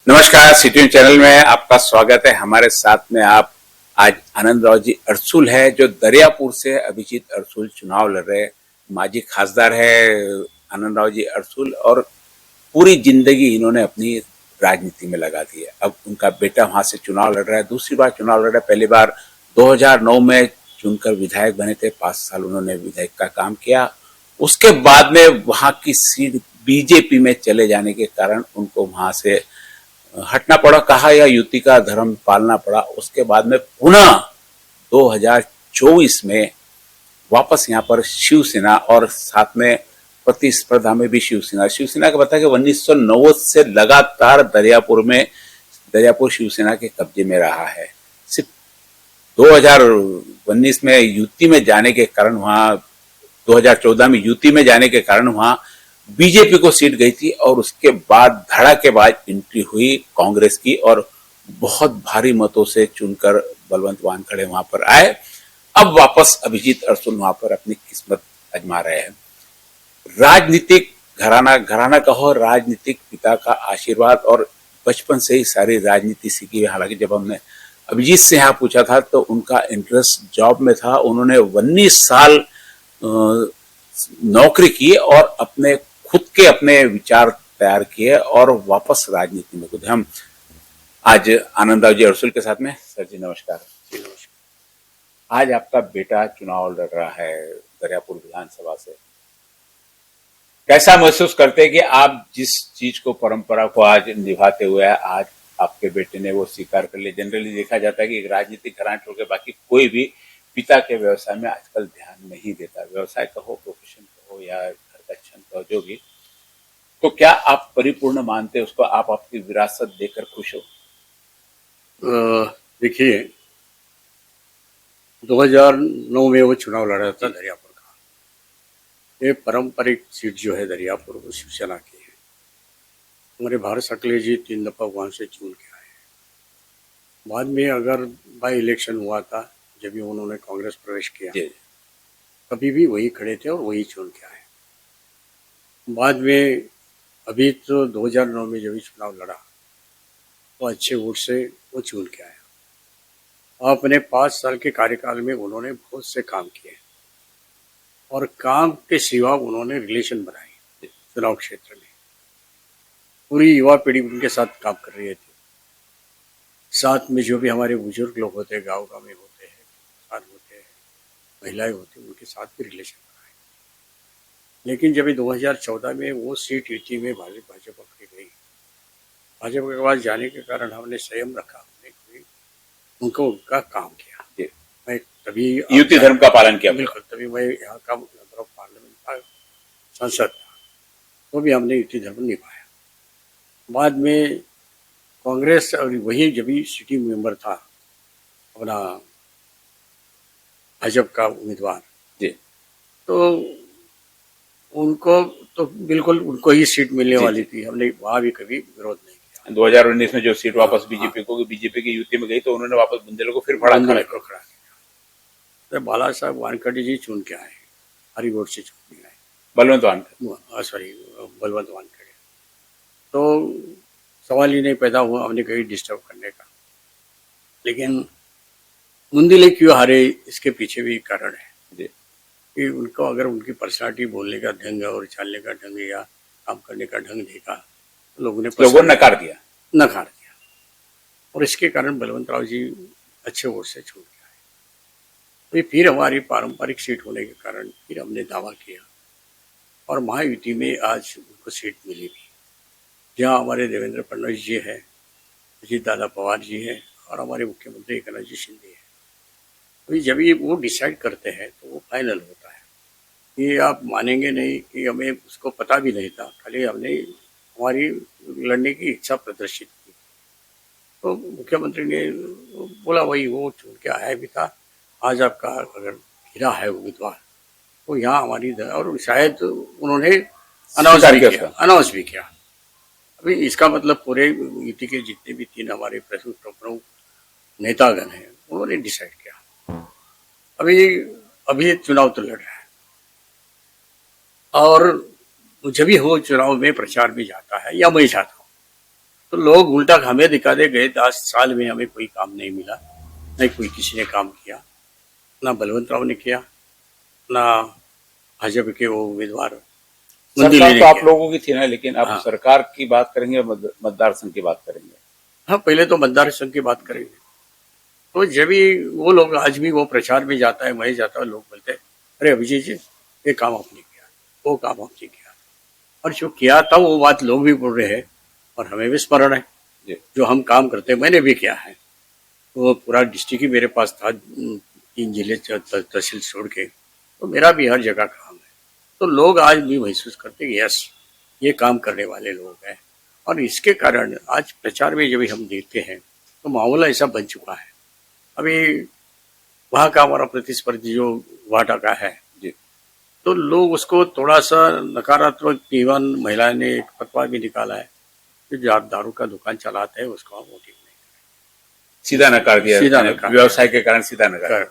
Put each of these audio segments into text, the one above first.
नमस्कार, city channel में आपका स्वागत है। हमारे साथ में आप आज आनंद राव जी अरसुल है, जो दरियापुर से अभिजीत अरसुल चुनाव लड़ रहे माजी खासदार है आनंद राव जी अरसुल, और पूरी जिंदगी इन्होंने अपनी राजनीति में लगा दी है। अब उनका बेटा वहां से चुनाव लड़ रहा है, दूसरी बार चुनाव लड़ रहा है। पहली बार 2009 में चुनकर विधायक बने थे, 5 साल उन्होंने विधायक का काम किया। उसके बाद में वहां की सीट बीजेपी में चले जाने के कारण उनको वहां से हटना पड़ा, कहा या युति का धर्म पालना पड़ा। उसके बाद में पुनः 2024 में वापस यहाँ पर शिवसेना और साथ में प्रतिस्पर्धा में भी शिवसेना का बता कि 1990 से लगातार दरियापुर शिवसेना के कब्जे में रहा है। सिर्फ 2019 में युति में जाने के कारण वहां 2014 में युति में जाने के कारण वहां बीजेपी को सीट गई थी, और उसके बाद धड़ाकेबाज एंट्री हुई कांग्रेस की, और बहुत भारी मतों से चुनकर बलवंत वानखेड़े वहां पर आए। अब वापस अभिजीत अरसुल वहां पर अपनी किस्मत आजमा रहे हैं। राजनीतिक घराना कहो, राजनीतिक पिता का आशीर्वाद, और बचपन से ही सारी राजनीति सीखी। हालांकि जब हमने अभिजीत से यहाँ पूछा था तो उनका इंटरेस्ट जॉब में था। उन्होंने 19 साल नौकरी की और खुद के अपने विचार तैयार किए और वापस राजनीति में कूदे। हम आज आनंद राव जी अरसुल के साथ में। सर जी नमस्कार। आज आपका बेटा चुनाव लड़ रहा है दरियापुर विधानसभा से, कैसा महसूस करते हैं कि आप जिस चीज को, परंपरा को आज निभाते हुए आज आपके बेटे ने वो स्वीकार कर लिया? जनरली देखा जाता है कि एक राजनीतिक घराना छोड़ के बाकी कोई भी पिता के व्यवसाय में आजकल ध्यान नहीं देता। व्यवसाय कहो, प्रोफेशन कहो या घर का छंद कहो, जो भी। तो क्या आप परिपूर्ण मानते हैं उसको? आप आपकी विरासत देकर खुश हो? देखिए, 2009 में वो चुनाव लड़ा था दरियापुर का। ये पारंपरिक सीट जो है दरियापुर, वो शिवसेना की है। हमारे भारत सकले जी 3 दफा वहां से चुन के आए। बाद में अगर बाई इलेक्शन हुआ था, जब भी उन्होंने कांग्रेस प्रवेश किया, कभी भी वही खड़े थे और वही चुन के आए। बाद में अभी तो 2009 में जब भी चुनाव लड़ा तो अच्छे वोट से वो चुन के आया। अपने 5 साल के कार्यकाल में उन्होंने बहुत से काम किए, और काम के सिवा उन्होंने रिलेशन बनाए चुनाव क्षेत्र में। पूरी युवा पीढ़ी उनके साथ काम कर रही थी। साथ में जो भी हमारे बुजुर्ग लोग होते हैं, गाँव में होते हैं, साथ होते हैं, महिलाएं होती हैं, उनके साथ भी रिलेशन बनाए। लेकिन जब 2014 में वो सीट युति में भाजपा की गई, भाजपा के पास जाने के कारण हमने संयम रखा, हमने उनका काम किया। मैं तभी युति धर्म का पालन किया। बिल्कुल, तभी मैं यहाँ का मेंबर ऑफ पार्लियामेंट था, सांसद था, तो भी हमने युति धर्म निभाया। बाद में कांग्रेस, और वही जब भी सिटी मेंबर था अपना भाजपा का उम्मीदवार, तो उनको तो बिल्कुल उनको ही सीट मिलने वाली थी। हमने वहां भी कभी विरोध नहीं किया। 2019 में जो सीट वापस बीजेपी की युति में गई, तो उन्होंने वापस बुंदेलों को फिर खड़ा किया। तो बाला साहब वानखेड़े जी चुन के आए, हरी वोट से चुन के आए, बलवंत वानखेड़े। तो सवाल ही नहीं पैदा हुआ हमने कहीं डिस्टर्ब करने का। लेकिन बुंदेले क्यों हारे, इसके पीछे भी कारण है कि उनको अगर उनकी पर्सनालिटी, बोलने का ढंग और चलने का ढंग या काम करने का ढंग देखा, तो लोगों ने नकार दिया, और इसके कारण बलवंत राव जी अच्छे वोट से चुन के आए। तो फिर हमारी पारंपरिक सीट होने के कारण फिर हमने दावा किया, और महायुति में आज उनको सीट मिली भी, जहाँ हमारे देवेंद्र फडणवीस जी है, अजीत दादा पवार जी है, और हमारे मुख्यमंत्री एकनाथ जी शिंदे है। तो जब ये वो डिसाइड करते हैं तो वो फाइनल होता है। ये आप मानेंगे नहीं कि हमें उसको पता भी नहीं था, खाली हमने हमारी लड़ने की इच्छा प्रदर्शित की। तो मुख्यमंत्री ने बोला वही वो चुन के आया भी था, आज आपका अगर गिरा है उम्मीदवार तो यहाँ हमारी, और शायद उन्होंने अनाउंस भी किया। अभी इसका मतलब पूरे युति के जितने भी 3 हमारे प्रमुख नेतागण हैं, उन्होंने डिसाइड किया। अभी चुनाव तो लड़ रहा है, और जब भी हो चुनाव में प्रचार भी जाता है, या मैं जाता हूँ, तो लोग उल्टा हमें दिखाते गए 10 साल में हमें कोई काम नहीं मिला, नहीं कोई किसी ने काम किया, ना बलवंत राव ने किया, ना भाजपा के वो उम्मीदवार सरकार मंदिले तो ने आप किया। लोगों की थी ना, लेकिन आप हाँ सरकार की बात करेंगे, मतदार संघ की बात करेंगे? हाँ, पहले तो मतदार संघ की बात करेंगे। तो जब भी वो लोग आज भी वो प्रचार में जाता है, मैं जाता है, लोग बोलते हैं अरे अभिजीत जी ये काम आपने किया, वो काम आपने किया, और जो किया था वो बात लोग भी बोल रहे हैं और हमें भी स्मरण है। जी जो हम काम करते हैं मैंने भी किया है, वो पूरा डिस्ट्रिक्ट ही मेरे पास था, 3 जिले तहसील छोड़ के, तो मेरा भी हर जगह काम है। तो लोग आज भी महसूस करते हैं यस ये काम करने वाले लोग हैं, और इसके कारण आज प्रचार में जब भी हम देखते हैं तो माहौल ऐसा बन चुका है। अभी वहाँ का हमारा प्रतिस्पर्धी जो वाटा का है, जी तो लोग उसको थोड़ा सा नकारात्मक, इवन महिला ने एक फतवा भी निकाला है कि जो आप दारू का दुकान चलाते हैं उसको आप वोटिंग नहीं सीधा नकार दिया, सीधा यानी नकार व्यवसाय के कारण सीधा नकार कर,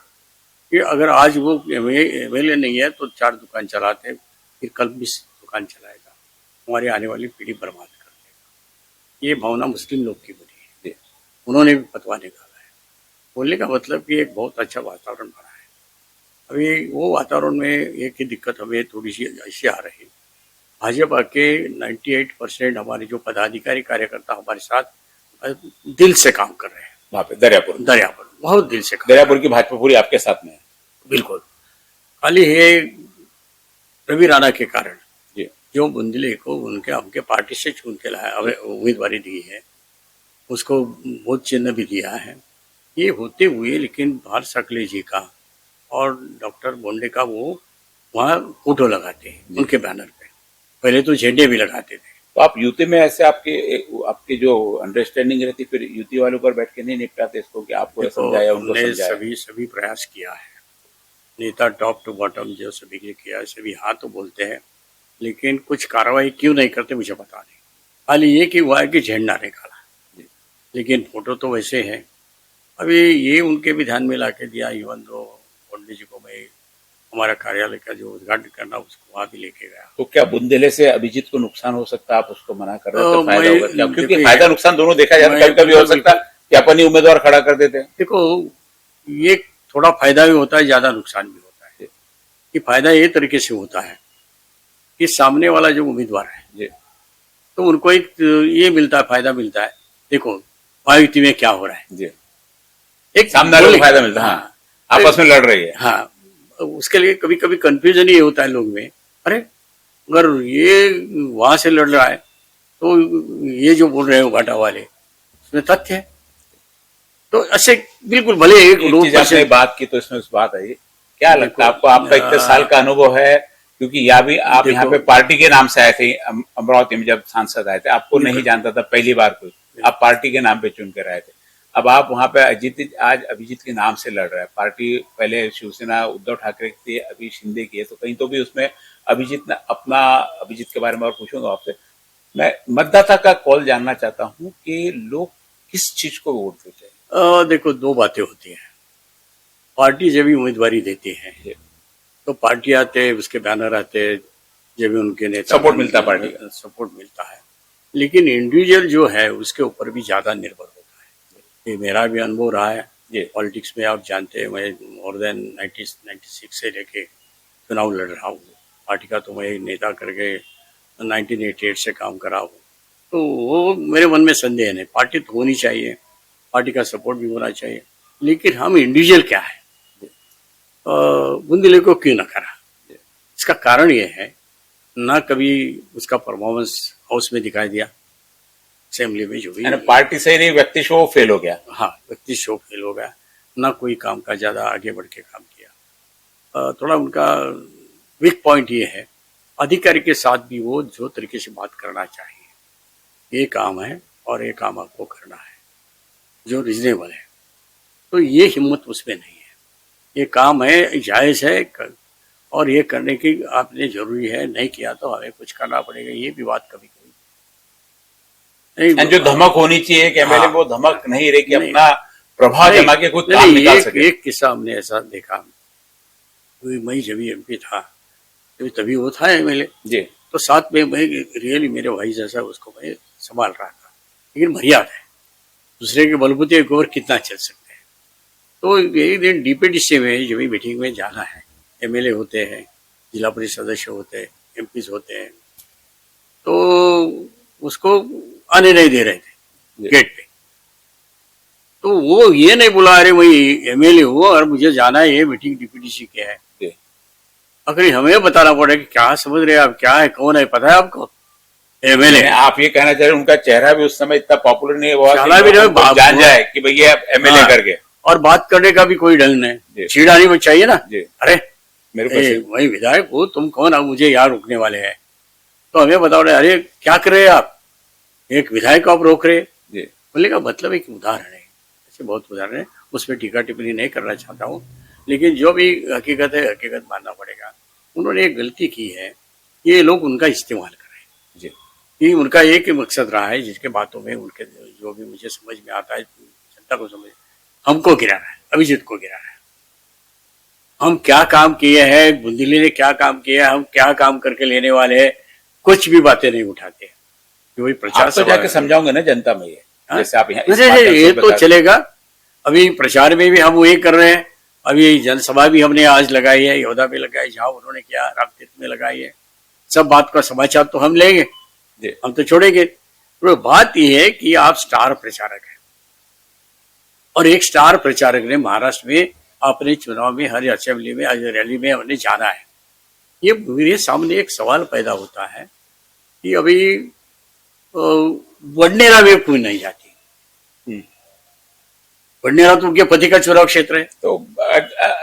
कि अगर आज वो एमएलए नहीं है तो 4 दुकान चलाते हैं, फिर कल भी दुकान चलाएगा, हमारी आने वाली पीढ़ी बर्बाद कर देगा। ये भावना मुस्लिम लोग की बनी है, दिया। उन्होंने भी फतवा निकाला है। बोलने का मतलब कि एक बहुत अच्छा वातावरण बना है। अभी वो वातावरण में एक ही दिक्कत हमें थोड़ी सी ऐसी आ रही है, भाजपा के 98% हमारे जो पदाधिकारी कार्यकर्ता हमारे साथ दिल से काम कर रहे हैं। वहां पे दरियापुर बहुत दिल से काम दरियापुर की भाजपा पूरी आपके साथ में है? बिल्कुल। खाली है रवि राणा के कारण जी जो बुंदेले को उनके हमके पार्टी से चुन के लाया, हमें उम्मीदवारी दी है, उसको वोट चिन्ह भी दिया है। ये होते हुए लेकिन भार सकले जी का और डॉक्टर बोंडे का वो वहाँ फोटो लगाते हैं उनके बैनर पे, पहले तो झंडे भी लगाते थे। तो आप यूटी में ऐसे आपके जो अंडरस्टैंडिंग रहती, फिर यूटी वालों पर बैठ के नहीं निपटाते इसको कि आपको देखो समझाया, उनको हमने समझाया? सभी प्रयास किया है, नेता टॉप टू बॉटम जो सभी ने किया, सभी हाँ तो बोलते हैं लेकिन कुछ कार्रवाई क्यों नहीं करते मुझे पता नहीं। खाली ये कि हुआ है कि झंडा निकाला, लेकिन फोटो तो वैसे है। अभी ये उनके भी ध्यान में ला के दिया, इवन दो पंडित जी को मैं हमारा कार्यालय का जो उद्घाटन करना उसको वहाँ भी लेके गया। तो क्या बुंदेले से अभिजीत को नुकसान हो सकता है, आप उसको मना कर रहे हैं, तो फायदा मैं होगा क्या? क्योंकि देखिए, फायदा नुकसान दोनों देखा जाता है, मैं कभी कभी हो बिल्कुल सकता है कि अपन ही उम्मीदवार खड़ा कर देते हैं। देखो ये थोड़ा फायदा भी होता है, ज्यादा नुकसान भी होता है। कि फायदा ये तरीके से होता है कि सामने वाला जो उम्मीदवार है जी तो उनको एक ये मिलता है, फायदा मिलता है। देखो महायुति में क्या हो रहा है, जी एक सामने वाले को बोले- फायदा मिलता है, हाँ, आपस में लड़ रही है। हाँ, उसके लिए कभी कभी कंफ्यूजन ये होता है लोग में, अरे अगर ये वहां से लड़ रहा है तो ये जो बोल रहे हो घाटा वाले उसमें तथ्य है। तो ऐसे बिल्कुल भले एक एक दो चीज आपने परसेंट बात की तो इसमें उस बात आई, क्या लगता है देखो, आपको, आपका इतने साल का अनुभव है, क्योंकि या भी आप देखो, यहाँ पे पार्टी के नाम से आए थे, अमरावती में जब सांसद आए थे, आपको नहीं जानता था पहली बार कोई, आप पार्टी के नाम पे चुन कर आए थे। अब आप वहां पे आज अभिजीत के नाम से लड़ रहे हैं। पार्टी पहले शिवसेना उद्धव ठाकरे की थी, अभी शिंदे की है, तो कहीं तो भी उसमें अभिजीत के बारे में और पूछूंगा आपसे। मैं मतदाता का कॉल जानना चाहता हूँ कि लोग किस चीज को वोट देते हैं? देखो दो बातें होती हैं। पार्टी जब भी उम्मीदवारी देती है तो पार्टी आते हैं, उसके बैनर आते हैं, जब भी उनके नेता सपोर्ट मिलता है, पार्टी का सपोर्ट मिलता है। लेकिन इंडिविजुअल जो है उसके ऊपर भी ज्यादा निर्भर होता है। ये मेरा भी अनुभव रहा है। जी पॉलिटिक्स में आप जानते हैं मैं मोर देन 1996 से लेके चुनाव लड़ रहा हूँ। पार्टी का तो मैं एक नेता करके 1988 से काम कर रहा हूँ। तो वो मेरे मन में संदेह नहीं, पार्टी तो होनी चाहिए, पार्टी का सपोर्ट भी होना चाहिए, लेकिन हम इंडिविजुअल क्या है बुंदेले को क्यों न करा। इसका कारण ये है ना कभी उसका परफॉर्मेंस हाउस में दिखाई दिया, असेंबली में जो भी पार्टी से नहीं, व्यक्ति शो फेल हो गया। हाँ व्यक्ति शो फेल हो गया, ना कोई काम का ज्यादा आगे बढ़ के काम किया। थोड़ा उनका वीक पॉइंट ये है, अधिकारी के साथ भी वो जो तरीके से बात करना चाहिए, ये काम है और ये काम आपको करना है जो रिजनेबल है, तो ये हिम्मत उसमें नहीं है। ये काम है, जायज है और ये करने की आपने जरूरी है, नहीं किया तो हमें कुछ करना पड़ेगा, ये भी बात कभी कभी जो धमक होनी चाहिए कि एमएलए वो धमक नहीं रही कि अपना प्रभाव जमा के कुछ काम निकाल सके। एक किस्सा हमने ऐसा देखा, मैं जब एमपी था तभी वो था एमएलए जी, तो साथ में मैं रियली मेरे भाई जैसा उसको मैं संभाल रहा था लेकिन मर्यादा है। दूसरे के बलबूते एक और कितना चल सकते हैं। तो एक दिन डीपीडीसी में जो भी मीटिंग में जाना है, एमएलए होते हैं, जिला परिषद सदस्य होते हैं, एमपीज होते हैं, तो उसको आने नहीं दे रहे थे गेट पे। तो वो ये नहीं बोला अरे वही एमएलए हो और मुझे जाना है, ये मीटिंग डीपीडीसी के है। अगर हमें बताना पड़ेगा क्या समझ रहे हैं आप, क्या है, कौन है, पता है आपको? एमएलए। आप ये कहना चाह रहे हैं उनका चेहरा भी उस समय इतना पॉपुलर नहीं हुआ चला भी नहीं, जान जाए कि भैया एमएलए करके, और बात करने का भी कोई ढंग नहीं, छीड़ानी में चाहिए ना। अरे मेरे को वही विधायक हो तुम, कौन आप मुझे यहाँ रोकने वाले हैं? तो हमें बताओ रहे, अरे क्या कर रहे हैं आप, एक विधायक को आप रोक रहे? बोले का मतलब एक उदाहरण है, ऐसे बहुत उदाहरण है, उसमें टीका टिप्पणी नहीं करना चाहता हूँ, लेकिन जो भी हकीकत है हकीकत मानना पड़ेगा। उन्होंने एक गलती की है, ये लोग उनका इस्तेमाल कर रहे हैं। ये उनका एक ही मकसद रहा है, जिसके बातों में उनके जो भी मुझे समझ में आता है, जनता को समझ, हमको गिराना है, अभिजीत को गिराना है। हम क्या काम किए हैं, बुंदेली ने क्या काम किया है, हम क्या काम करके लेने वाले हैं, कुछ भी बातें नहीं उठाते। वही प्रचार तो जाके समझाओगे ना जनता में, ये जैसे आप ये तो चलेगा। अभी प्रचार में भी हम वही कर रहे हैं। अभी जनसभा भी हमने आज लगाई है, योदा पे लगाई, जहां उन्होंने किया, रामतीर्थ में लगाई है। सब बात का समाचार तो हम लेंगे, हम तो छोड़ेंगे। तो बात यह है कि आप स्टार प्रचारक हैं, और एक स्टार प्रचारक ने महाराष्ट्र में अपने चुनाव में, हर असेंबली में, आज रैली में हमने जाना है। ये मेरे सामने एक सवाल पैदा होता है कि अभी वडनेरा में क्यों नहीं जाती? वडनेरा तो उनके पति का चुनाव क्षेत्र है। तो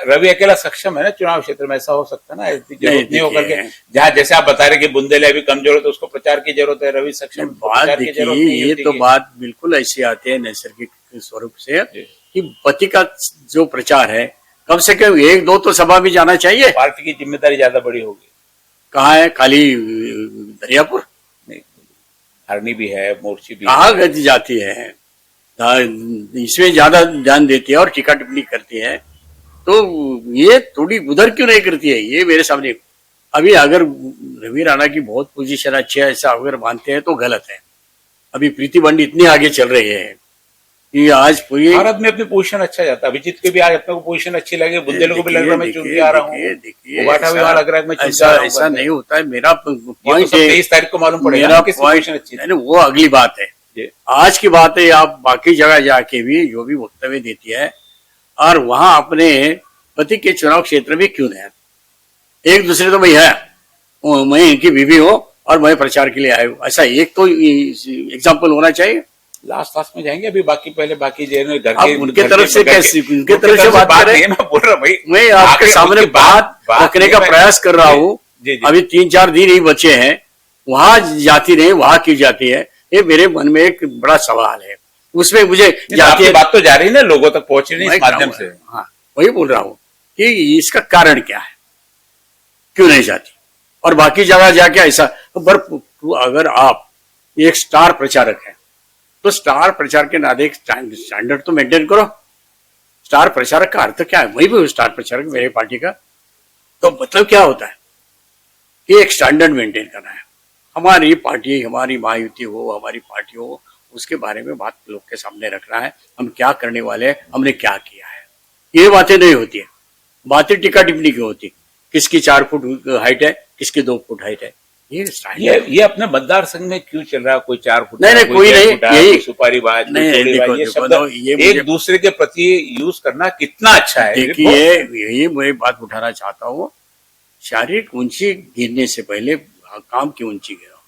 रवि अकेला सक्षम है ना चुनाव क्षेत्र में, ऐसा हो सकता ना, जरूरत नहीं होकर के जहाँ जैसे आप बता रहे कि बुंदेली अभी कमजोर है तो उसको प्रचार की जरूरत है, रवि सक्षम बात देखिए, ये तो बात बिल्कुल ऐसी आती है नैसर्गिक स्वरूप से कि पति का जो प्रचार है, कम से कम एक दो तो सभा भी जाना चाहिए। पार्टी की जिम्मेदारी ज्यादा बड़ी होगी। कहाँ है? खाली दरियापुर नहीं, हरनी भी है, मोर्ची भी, कहाँ गति जाती है, इसमें ज्यादा ध्यान देती है और टीका टिप्पणी करती है। तो ये थोड़ी उधर क्यों नहीं करती है, ये मेरे सामने। अभी अगर रवि राणा की बहुत पोजीशन अच्छी है ऐसा अगर मानते हैं तो गलत है। अभी प्रीति बंडी इतनी आगे चल रही है कि आज पूरी भारत में अपनी पोजीशन अच्छा जाता है। अभिजीत के भी आज अपने को पोजीशन अच्छी लगे, बुंदेली को भी लग रहा है मैं चुन के आ रहा हूँ, देखिए लग रहा है मैं ऐसा नहीं होता है। मेरा पॉइंट 23 तारीख को मालूम पड़ेगा, मेरा पॉइंट अच्छी है, वो अगली बात है। आज की बात है, आप बाकी जगह जाके भी जो भी वक्तव्य देती है, और वहां अपने पति के चुनाव क्षेत्र में क्यों नहीं? एक दूसरे तो भाई है, मैं इनकी बीवी हूँ और मैं प्रचार के लिए आया हूँ, ऐसा एक तो एग्जाम्पल होना चाहिए। लास्ट में जाएंगे, अभी बाकी जेल में घर के उनके तरफ से कैसे, उनके तरफ से बात कर रहे हैं? मैं बोल रहा भाई, मैं आपके सामने बात रखने का प्रयास कर रहा हूँ। अभी 3-4 दिन ही बचे हैं, वहां जाती नहीं, वहां क्यों जाती है? ये मेरे मन में एक बड़ा सवाल है। उसमें मुझे जाती बात तो जा रही है ना, लोगों तक पहुंच रही है इस माध्यम से। हाँ, वही बोल रहा हूँ कि इसका कारण क्या है, क्यों नहीं जाती? और बाकी जगह जाके ऐसा, अगर आप एक स्टार प्रचारक है तो स्टार प्रचार के नाते एक स्टैंडर्ड तो मेंटेन करो। स्टार प्रचारक का अर्थ क्या है? वही भी स्टार प्रचारक मेरे पार्टी का, तो मतलब क्या होता है कि एक स्टैंडर्ड मेंटेन करना है। हमारी पार्टी, हमारी महायुति हो, हमारी पार्टी हो, उसके बारे में बात लोग के सामने रखना है। हम क्या करने वाले हैं, हमने क्या किया है, ये बातें नहीं होती है। बातें टिक्का टिप्पणी की होती, किसकी 4 फुट हाइट है, किसकी 2 फुट हाइट है। ये अपने मतदार संघ में क्यों चल रहा है? कोई 4 फुट, नहीं कोई नहीं, यही सुपारी बाज, ये शब्द एक दूसरे के प्रति यूज करना कितना अच्छा है। देखिए, यही मैं बात उठाना चाहता हूँ। शारीरिक ऊंची गिरने से पहले काम की ऊंची गिरो।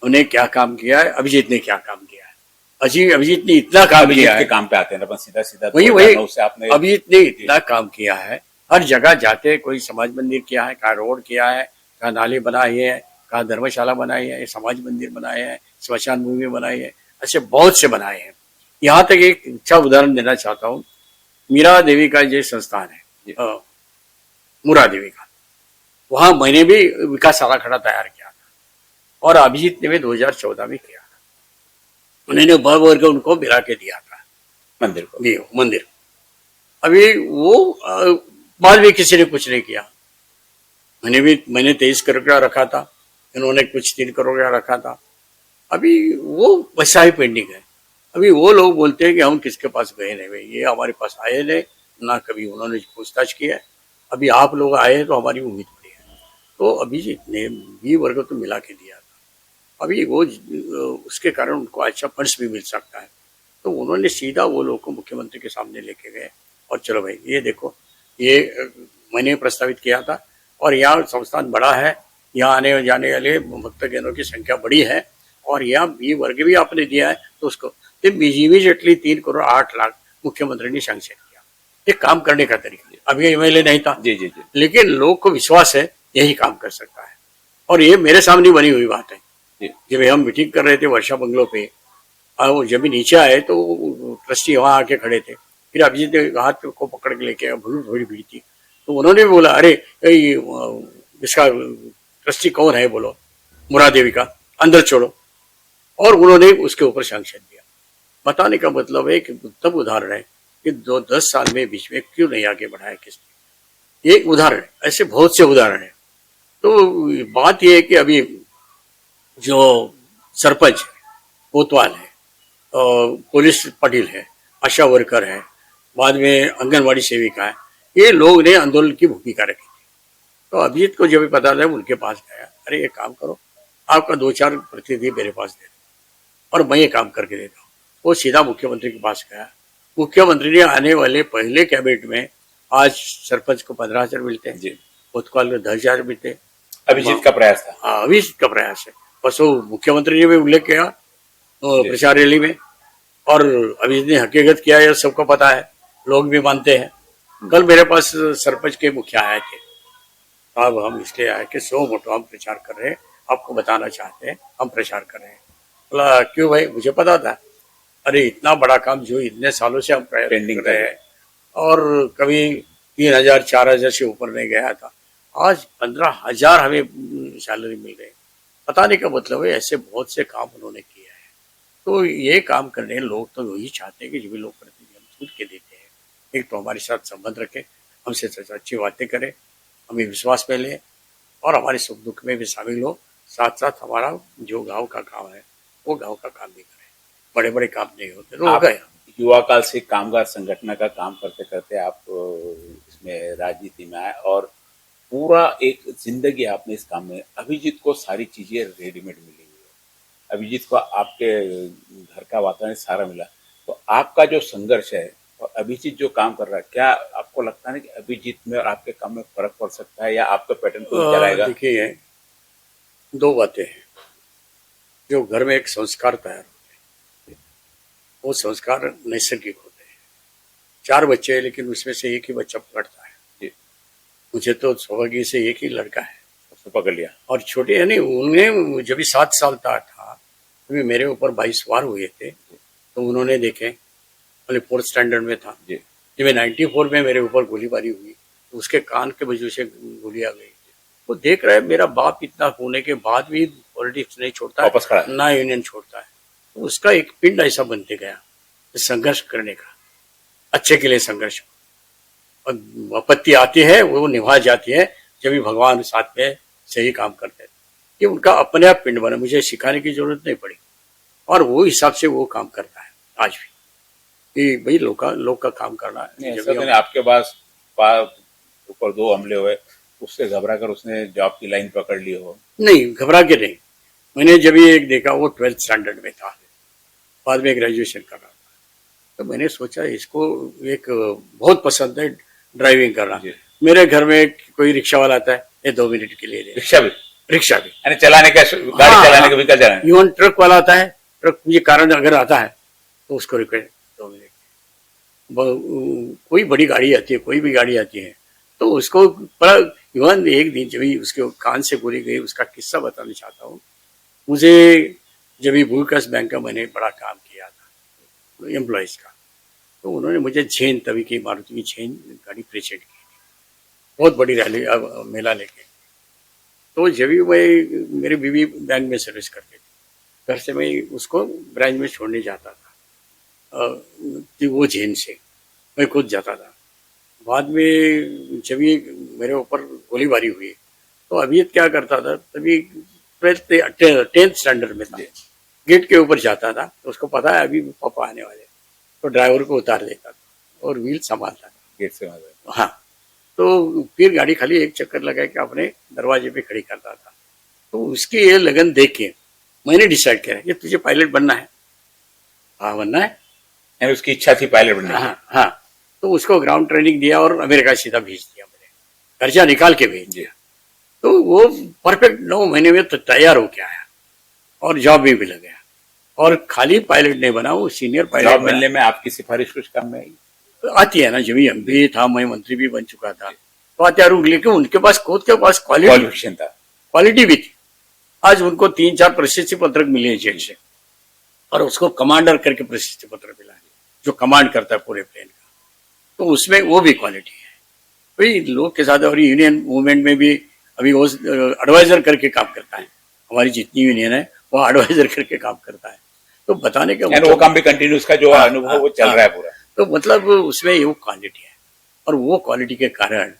उन्हें क्या काम किया है, अभिजीत ने क्या काम किया है? अभिजीत ने इतना काम किया है, काम पे आते हैं ना, सीधा वही अभिजीत ने इतना काम किया है। हर जगह जाते, कोई समाज मंदिर किया है, कहाँ रोड किया है, कहाँ नाले बनाए है, कहाँ धर्मशाला बनाई है, समाज मंदिर बनाए हैं, स्मशान भूमि बनाई है, ऐसे बहुत से बनाए हैं। यहाँ तक एक अच्छा उदाहरण देना चाहता हूँ। मीरा देवी का जो संस्थान है, मुरा देवी का, वहां मैंने भी विकास आराखड़ा तैयार किया था और अभिजीत ने भी 2014 में किया था। उन्होंने भर भर के उनको मिला के दिया था मंदिर। अभी वो बाद में किसी ने कुछ नहीं किया। मैंने 23 करोड़ का रखा था, इन्होंने कुछ 3 करोड़ का रखा था। अभी वो वैसा ही पेंडिंग है। अभी वो लोग बोलते हैं कि हम किसके पास गए नहीं भाई, ये हमारे पास आए नहीं, ना कभी उन्होंने पूछताछ किया है। अभी आप लोग आए तो हमारी उम्मीद पड़ी है। तो अभिजीत ने बी वर्ग तो मिला के दिया था। अभी वो उसके कारण उनको अच्छा फंड्स भी मिल सकता है। तो उन्होंने सीधा वो लोग को मुख्यमंत्री के सामने लेके गए और चलो भाई ये देखो, ये मैंने प्रस्तावित किया था और यहाँ संस्थान बड़ा है, यहाँ आने जाने वाले भक्तजनों की संख्या बड़ी है और यहाँ बी वर्ग भी आपने दिया है, तो उसको इमीजिएटली 3,08,00,000 मुख्यमंत्री ने सैंक्शन किया। ये काम करने का तरीका, अभी एमएलए नहीं था जी जी जी लेकिन लोग को विश्वास है यही काम कर सकता है। और ये मेरे सामने बनी हुई बात है। जी जब हम मीटिंग कर रहे थे वर्षा बंगलो पे, और वो जब भी नीचे आए तो ट्रस्टी वहां आके खड़े थे। फिर अभिजीत ने हाथ को पकड़ के लेके आया, थोड़ी भीड़ थी, तो उन्होंने भी बोला अरे इसका ट्रस्टी कौन है, बोलो मुरा देवी का, अंदर छोड़ो। और उन्होंने उसके ऊपर सैंक्शन दिया। बताने का मतलब है कि उत्तम उदाहरण है कि 10 साल में बीच में क्यों नहीं आगे बढ़ाया किसने। एक उदाहरण है, ऐसे बहुत से उदाहरण है। तो बात यह है कि अभी जो सरपंच है, कोतवाल है, पुलिस पाटिल है, आशा वर्कर है, बाद में आंगनवाड़ी सेविका है, ये लोग ने आंदोलन की भूमिका रखी थी। तो अभिजीत को जब पता था उनके पास गया, अरे ये काम करो, आपका 2-4 प्रतिनिधि मेरे पास दे दो और मैं ये काम करके देता हूँ। वो सीधा मुख्यमंत्री के पास गया। मुख्यमंत्री ने आने वाले पहले कैबिनेट में आज सरपंच को 15,000 मिलते हैं, कोतवाल को 10,000 मिलते हैं। अभिजीत का प्रयास था। हाँ, अभिजीत का प्रयास है। बस वो मुख्यमंत्री ने भी उल्लेख किया प्रचार रैली में, और अभिजीत ने हकीकत किया, यह सबको पता है, लोग भी मानते हैं। कल मेरे पास सरपंच के मुखिया आए थे, अब हम इसलिए आए कि 100 मोटो हम प्रचार कर रहे हैं, आपको बताना चाहते हैं, हम प्रचार कर रहे हैं। बोला क्यों भाई, मुझे पता था। अरे इतना बड़ा काम जो इतने सालों से हम पेंडिंग कर रहे हैं और कभी 3,000 4,000 से ऊपर नहीं गया था, आज 15,000 हमें सैलरी मिल रही है। बताने का मतलब है ऐसे बहुत से काम उन्होंने किया है। तो ये काम करने लोग तो वही चाहते हैं कि जो भी लोग प्रतिनिधि हम छूट के देते हैं, एक तो हमारे साथ संबंध रखे, हमसे अच्छी बातें करें, हमें विश्वास में ले और हमारे सुख दुख में भी शामिल हो, साथ साथ हमारा जो गांव का काम है वो गांव का काम भी करें। बड़े बड़े काम नहीं होते तो हो गया। युवा काल से कामगार संगठन का काम करते करते आप इसमें राजनीति में आए और पूरा एक जिंदगी आपने इस काम में। अभिजीत को सारी चीजें रेडीमेड मिली हुई है, अभिजीत को आपके घर का वातावरण सारा मिला, तो आपका जो संघर्ष है और अभिजीत जो काम कर रहा है, क्या आपको लगता है कि अभिजीत में और आपके काम में फर्क पड़ सकता है या आपका पैटर्न को चलाएगा? देखिए, 2 बातें हैं। जो घर में एक संस्कार तैयार होते हैं, वो संस्कार नैसर्गिक होते हैं। 4 बच्चे हैं लेकिन उसमें से एक ही बच्चा पकड़ता है। मुझे तो सौभाग्य से एक ही लड़का है, उसको पकड़ लिया। और छोटे यानी उन्हें जब भी 7 साल का था तभी मेरे ऊपर 22 वार हुए थे, तो उन्होंने देखे, पहले 4th स्टैंडर्ड में था जब 94 में मेरे ऊपर गोलीबारी हुई, तो उसके कान के वजह से गोली आ गई। वो देख रहा है मेरा बाप इतना होने के बाद भी पॉलिटिक्स नहीं छोड़ता है, ना यूनियन छोड़ता है, तो उसका एक पिंड ऐसा बनते गया संघर्ष करने का, अच्छे के लिए संघर्ष। और आपत्ति आती है वो निभा जाती है जब भी भगवान साथ में सही काम करते हैं। ये उनका अपने आप पिंड बना, मुझे सिखाने की जरूरत नहीं पड़ी और वो हिसाब से वो काम करता है आज भी कि भाई लोग का काम करना है। आपके पास ऊपर 2 हमले हुए, उससे घबरा कर उसने जॉब की लाइन पकड़ ली हो? नहीं, घबरा के नहीं। मैंने जब ये एक देखा वो 12th स्टैंडर्ड में था, बाद में ग्रेजुएशन कर रहा था, तो मैंने सोचा इसको एक बहुत पसंद है ड्राइविंग करना। मेरे घर में कोई रिक्शा वाला आता है, ये 2 मिनट के लिए रिक्शा भी यानी चलाने का, गाड़ी चलाने का, व्हीकल चलाने। इवन ट्रक वाला आता है, ट्रक ये कारण अगर आता है तो उसको रिक्वेस्ट 2 मिनट। कोई बड़ी गाड़ी आती है, कोई भी गाड़ी आती है तो उसको इवन एक दिन जब उसके कान से गोली गई, उसका किस्सा बताना चाहता हूँ। मुझे जब भूविकास बैंक का मैंने बड़ा काम किया था एम्प्लॉयज का, तो उन्होंने मुझे झेन, तभी की मारुति की झेन गाड़ी प्रेजेंट की थी, बहुत बड़ी रैली मेला लेके। तो जब भी मैं, मेरी बीवी बैंक में सर्विस करती थी, घर से मैं उसको ब्रांच में छोड़ने जाता था, वो झेन से मैं खुद जाता था। बाद में जब मेरे ऊपर गोलीबारी हुई तो अभिजीत क्या करता था, तभी 10th स्टैंडर्ड में था, गेट के ऊपर जाता था तो उसको पता है अभी पापा आने वाले, तो ड्राइवर को उतार देता था और व्हील संभालता था। गेट से वहां हाँ, तो फिर गाड़ी खाली एक चक्कर लगा के अपने दरवाजे पे खड़ी करता था। तो उसकी ये लगन देख के मैंने डिसाइड किया कि तुझे पायलट बनना है। हाँ बनना है। यानी उसकी इच्छा थी पायलट बनने की। हाँ हाँ, तो उसको ग्राउंड ट्रेनिंग दिया और अमेरिका सीधा भेज दिया, मैंने खर्चा निकाल के भेज दिया। तो वो परफेक्ट 9 महीने में तो तैयार होके आया और जॉब में भी लग गया, और खाली पायलट नहीं बना, वो सीनियर पायलट जॉब मिलने में आपकी सिफारिश कुछ काम में आई? आती है ना, जब एमपी था, मैं मंत्री भी बन चुका था, तो आते हैं। लेकिन उनके पास खुद के पास क्वालिफिकेशन था, क्वालिटी भी थी। आज उनको 3-4 प्रशस्ति पत्रक मिले हैं जेल से, और उसको कमांडर करके प्रशस्ति पत्र मिला है, जो कमांड करता है पूरे प्लेन का। तो उसमें वो भी क्वालिटी है भाई लोग के साथ। और यूनियन मूवमेंट में भी अभी वो एडवाइजर करके काम करता है। हमारी जितनी यूनियन है वो एडवाइजर करके काम करता है। तो बताने का मतलब वो काम भी कंटिन्यू, उसका जो अनुभव वो चल रहा है पूरा। तो मतलब उसमें वो क्वालिटी है, और वो क्वालिटी के कारण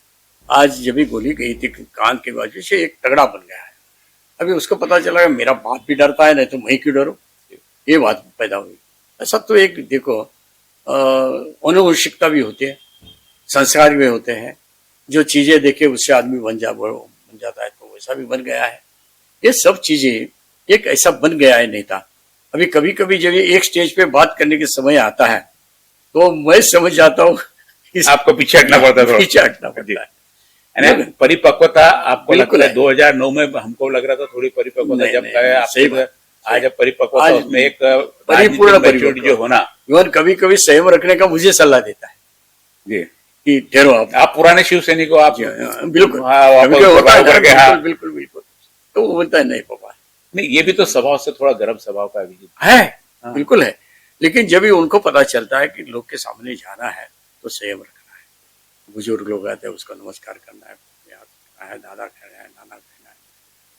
आज जब भी गोली गई थी कान के बाजू से, एक तगड़ा बन गया है। अभी उसको पता चला मेरा बाप भी डरता है, नहीं तो मैं क्यों डरूं, ये बात पैदा हुई। ऐसा तो एक देखो अनुवंशिकता भी होती है, संस्कार भी होते हैं, जो चीजें देखे उससे आदमी बन जाता है, तो वैसा भी बन गया है। ये सब चीजें एक ऐसा बन गया है नेता। अभी कभी कभी जब ये एक स्टेज पे बात करने के समय आता है तो मैं समझ जाता हूँ आपको पीछे हटना पड़ता है, पीछे हटना पड़ता है। परिपक्वता आपको बिल्कुल लगता है 2009 में हमको लग रहा था थोड़ी परिपक्वता, जब सही बात। आज अब परिपक्वता, उसमें एक परिपूर्ण मैच्योरिटी जो होना। इवन कभी कभी संयम रखने का मुझे सलाह देता है जी कि ठहरो आप पुराने शिव सैनिक को आप बिल्कुल बिल्कुल बिल्कुल। तो वो बोलता है नहीं पापा नहीं, ये भी तो स्वभाव से थोड़ा गर्म स्वभाव का भी है, बिल्कुल है। लेकिन जब भी उनको पता चलता है कि लोग के सामने जाना है तो संयम रखना है। बुजुर्ग लोग आते हैं उसको नमस्कार करना है, दादा कहना है, नाना कहना है,